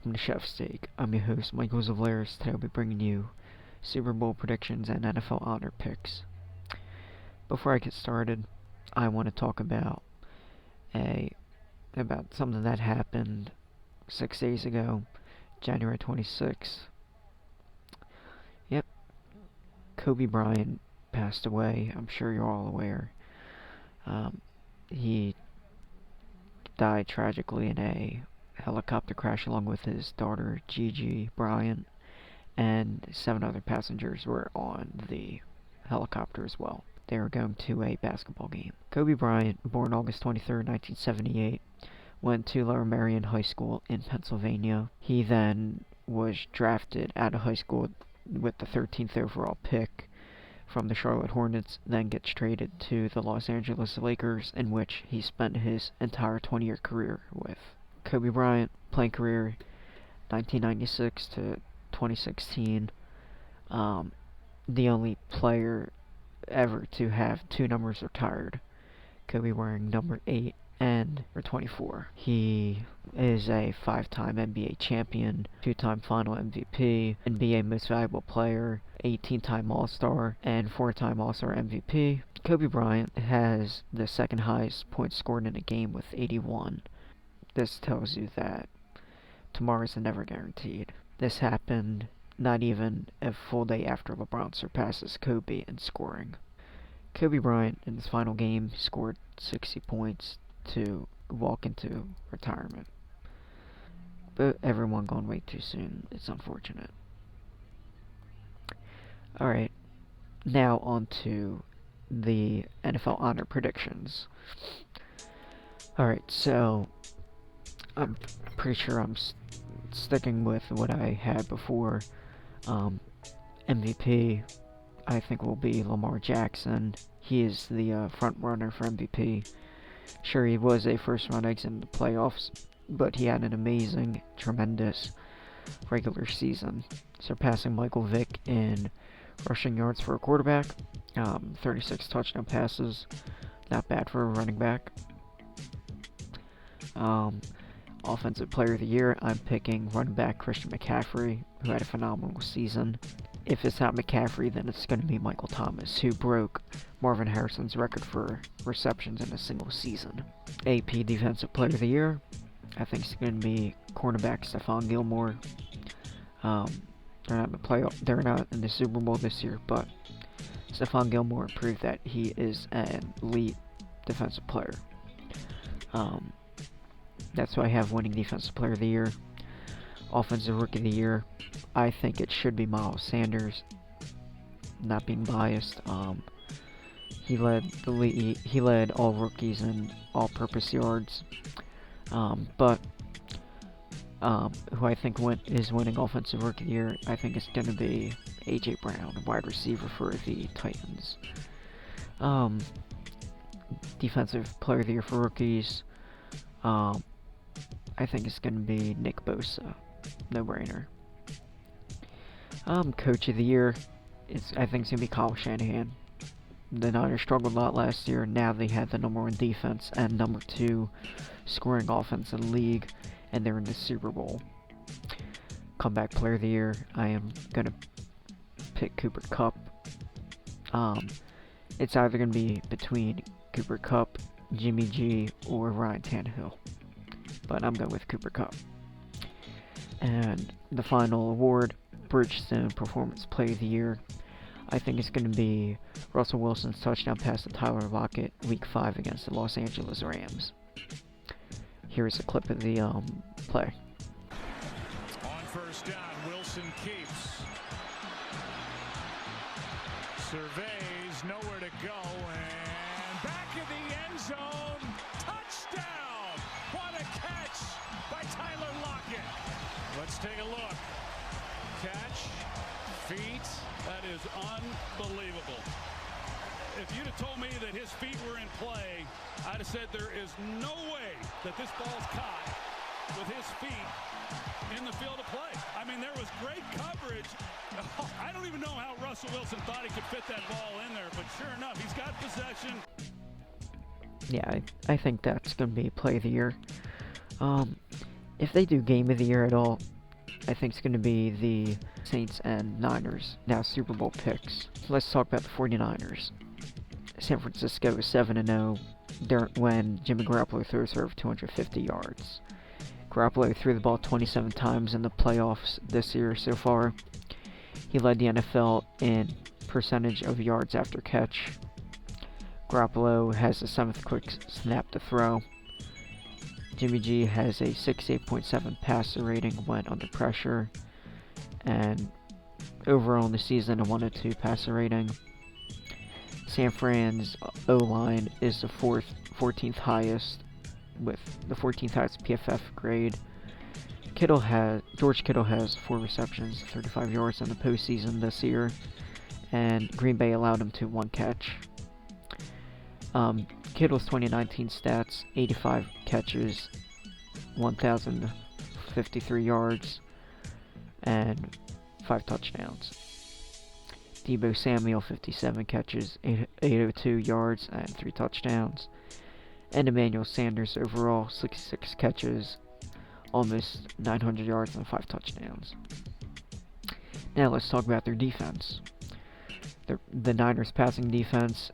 welcome to Chef Steak. I'm your host, Michael Zavlaris. Today I'll be bringing you Super Bowl predictions and NFL honor picks. Before I get started, I want to talk about something that happened 6 days ago, January 26th. Yep, Kobe Bryant passed away. I'm sure you're all aware. He died tragically in a helicopter crash along with his daughter Gigi Bryant, and 7 other passengers were on the helicopter as well. They were going to a basketball game. Kobe Bryant, born August 23rd, 1978, went to Lower Merion High School in Pennsylvania. He then was drafted out of high school with the 13th overall pick from the Charlotte Hornets, then gets traded to the Los Angeles Lakers, in which he spent his entire 20-year career with. Kobe Bryant, playing career 1996 to 2016, the only player ever to have 2 numbers retired. Kobe wearing number 8 and or 24. He is a 5-time NBA champion, 2-time final MVP, NBA Most Valuable Player, 18-time All-Star, and 4-time All-Star MVP. Kobe Bryant has the second highest points scored in a game with 81. This tells you that tomorrow's never guaranteed. This happened not even a full day after LeBron surpasses Kobe in scoring. Kobe Bryant, in his final game, scored 60 points to walk into retirement. But everyone gone way too soon. It's unfortunate. Alright, now on to the NFL honor predictions. Alright, so I'm pretty sure I'm sticking with what I had before. MVP, I think, will be Lamar Jackson. He is the front runner for MVP. Sure, he was a first-round exit in the playoffs, but he had an amazing, tremendous regular season, surpassing Michael Vick in rushing yards for a quarterback, 36 touchdown passes, not bad for a running back. Offensive Player of the Year, I'm picking running back Christian McCaffrey, who had a phenomenal season. If it's not McCaffrey, then it's going to be Michael Thomas, who broke Marvin Harrison's record for receptions in a single season. AP Defensive Player of the Year, I think it's going to be cornerback Stephon Gilmore. They're not in the Super Bowl this year, but Stephon Gilmore proved that he is an elite defensive player. That's why I have winning Defensive Player of the Year. Offensive Rookie of the Year, I think it should be Miles Sanders. Not being biased, he led all rookies in all-purpose yards. But who I think is winning Offensive Rookie of the Year, I think it's going to be A.J. Brown, wide receiver for the Titans. Defensive Player of the Year for rookies, I think it's going to be Nick Bosa. No-brainer. Coach of the Year, I think it's going to be Kyle Shanahan. The Niners struggled a lot last year. Now they had the number 1 defense and number 2 scoring offense in the league, and they're in the Super Bowl. Comeback Player of the Year, I am going to pick Cooper Kupp. It's either going to be between Cooper Kupp, Jimmy G, or Ryan Tannehill, but I'm going with Cooper Kupp. And the final award, Bridgestone Performance Player of the Year, I think it's going to be Russell Wilson's touchdown pass to Tyler Lockett, Week 5 against the Los Angeles Rams. Here's a clip of the play. On first down, Wilson keeps. Surveys, nowhere to go, and back in the end zone. Touchdown! What a catch by Tyler Lockett. Let's take a look. Catch, feet, that is unbelievable. If you'd have told me that his feet were in play, I'd have said there is no way that this ball's caught with his feet in the field of play. I mean, there was great coverage. I don't even know how Russell Wilson thought he could fit that ball in there, but sure enough, he's got possession. Yeah, I think that's going to be Play of the Year. if they do Game of the Year at all, I think it's going to be the Saints and Niners. Now, Super Bowl picks. Let's talk about the 49ers. San Francisco is 7-0 when Jimmy Garoppolo throws for over 250 yards. Garoppolo threw the ball 27 times in the playoffs this year so far. He led the NFL in percentage of yards after catch. Garoppolo has the 7th quick snap to throw. Jimmy G has a 68.7 passer rating when under pressure, and overall in the season a 102 passer rating. San Fran's O-line is the 14th highest, with the 14th highest PFF grade. George Kittle has 4 receptions, 35 yards in the postseason this year, and Green Bay allowed him to 1 catch. Kittle's 2019 stats: 85 catches, 1,053 yards, and 5 touchdowns. Deebo Samuel, 57 catches, 802 yards, and 3 touchdowns. And Emmanuel Sanders overall, 66 catches, almost 900 yards, and 5 touchdowns. Now let's talk about their defense. The Niners' passing defense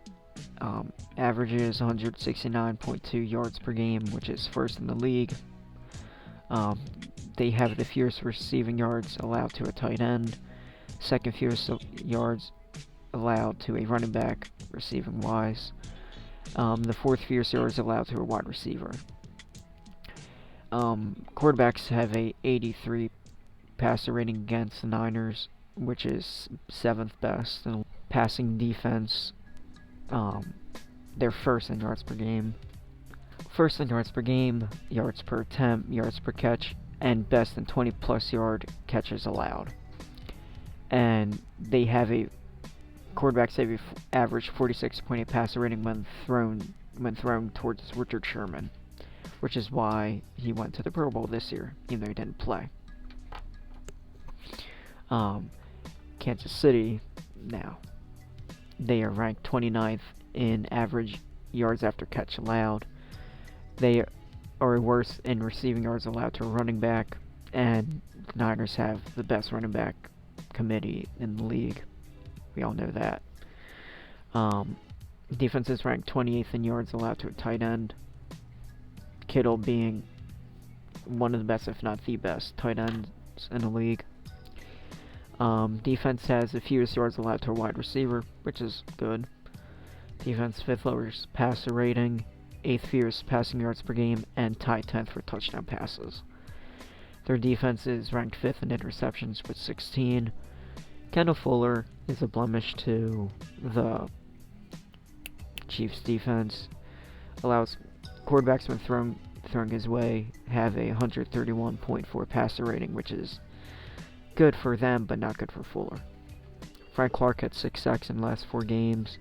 averages 169.2 yards per game, which is first in the league. They have the fewest receiving yards allowed to a tight end, second fewest yards allowed to a running back receiving wise, the 4th fewest yards allowed to a wide receiver. Quarterbacks have a 83 passer rating against the Niners, which is 7th best. And passing defense, they're first in yards per game. First in yards per game, yards per attempt, yards per catch, and best in 20-plus yard catches allowed. And they have quarterbacks have a average 46.8 passer rating when thrown towards Richard Sherman, which is why he went to the Pro Bowl this year, even though he didn't play. Kansas City, now, they are ranked 29th in average yards after catch allowed. They are worse in receiving yards allowed to a running back, and the Niners have the best running back committee in the league. We all know that. Defense is ranked 28th in yards allowed to a tight end. Kittle being one of the best, if not the best, tight ends in the league. Defense has the fewest yards allowed to a wide receiver, which is good. Defense 5th lowest passer rating, 8th fewest passing yards per game, and tied 10th for touchdown passes. Their defense is ranked 5th in interceptions with 16. Kendall Fuller is a blemish to the Chiefs' defense. Allows quarterbacks when throwing his way have a 131.4 passer rating, which is good for them, but not good for Fuller. Frank Clark had 6 sacks in the last 4 games,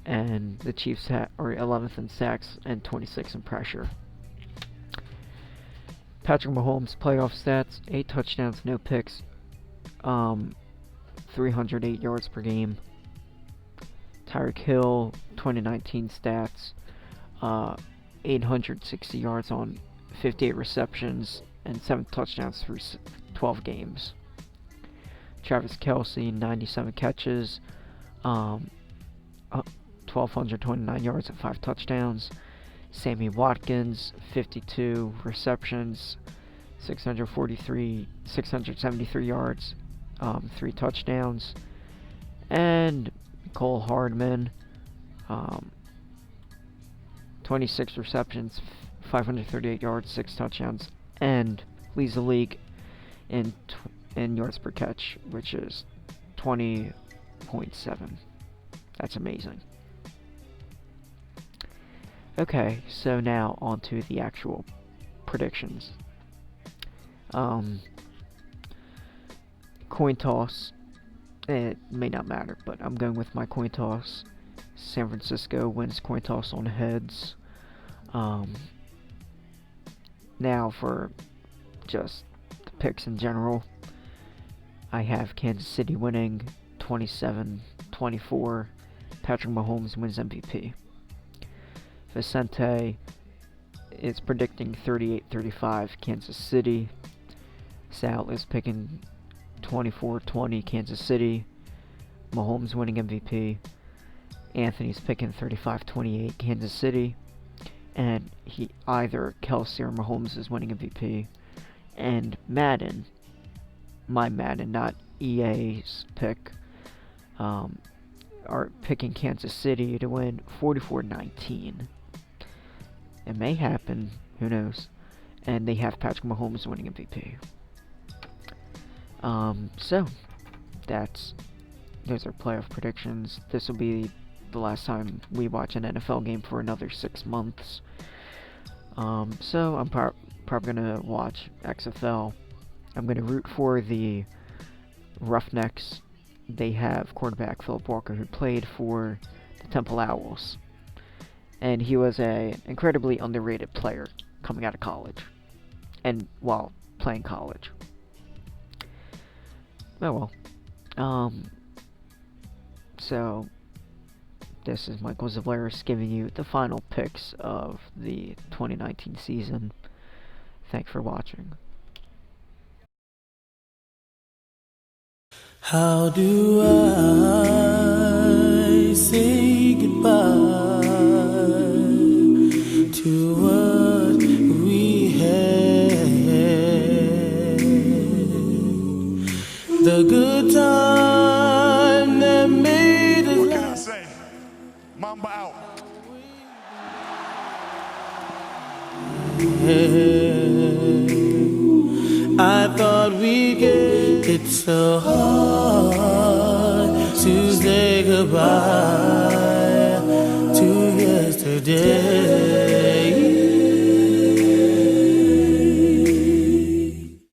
and the Chiefs are 11th in sacks and 26th in pressure. Patrick Mahomes' playoff stats: 8 touchdowns, no picks, 308 yards per game. Tyreek Hill, 2019 stats: 860 yards on 58 receptions and 7 touchdowns through 12 games. Travis Kelce, 97 catches, 1,229 yards and 5 touchdowns. Sammy Watkins, 52 receptions, 673 yards, 3 touchdowns. And Cole Hardman, 26 receptions, 538 yards, 6 touchdowns, and leads the league in yards per catch, which is 20.7. That's amazing. Okay, so now on to the actual predictions. Coin toss. It may not matter, but I'm going with my coin toss. San Francisco wins coin toss on heads. Now for just the picks in general, I have Kansas City winning 27-24. Patrick Mahomes wins MVP. Vicente is predicting 38-35 Kansas City. Sal is picking 24-20 Kansas City. Mahomes winning MVP. Anthony's picking 35-28 Kansas City. And either Kelsey or Mahomes is winning MVP. And Madden, my Madden, not EA's pick, are picking Kansas City to win 44-19. It may happen, who knows. And they have Patrick Mahomes winning MVP. So those are playoff predictions. This will be the last time we watch an NFL game for another 6 months. So I'm probably gonna watch XFL. I'm gonna root for the Roughnecks. They have quarterback Philip Walker, who played for the Temple Owls, and he was an incredibly underrated player coming out of college, and while playing college. Oh well. So this is Michael Zavlaris giving you the final picks of the 2019 season. Thanks for watching. How do I say goodbye to what we had? The good time that made us. What can I say? Mamba out. I thought we'd get it so hard to say goodbye to yesterday.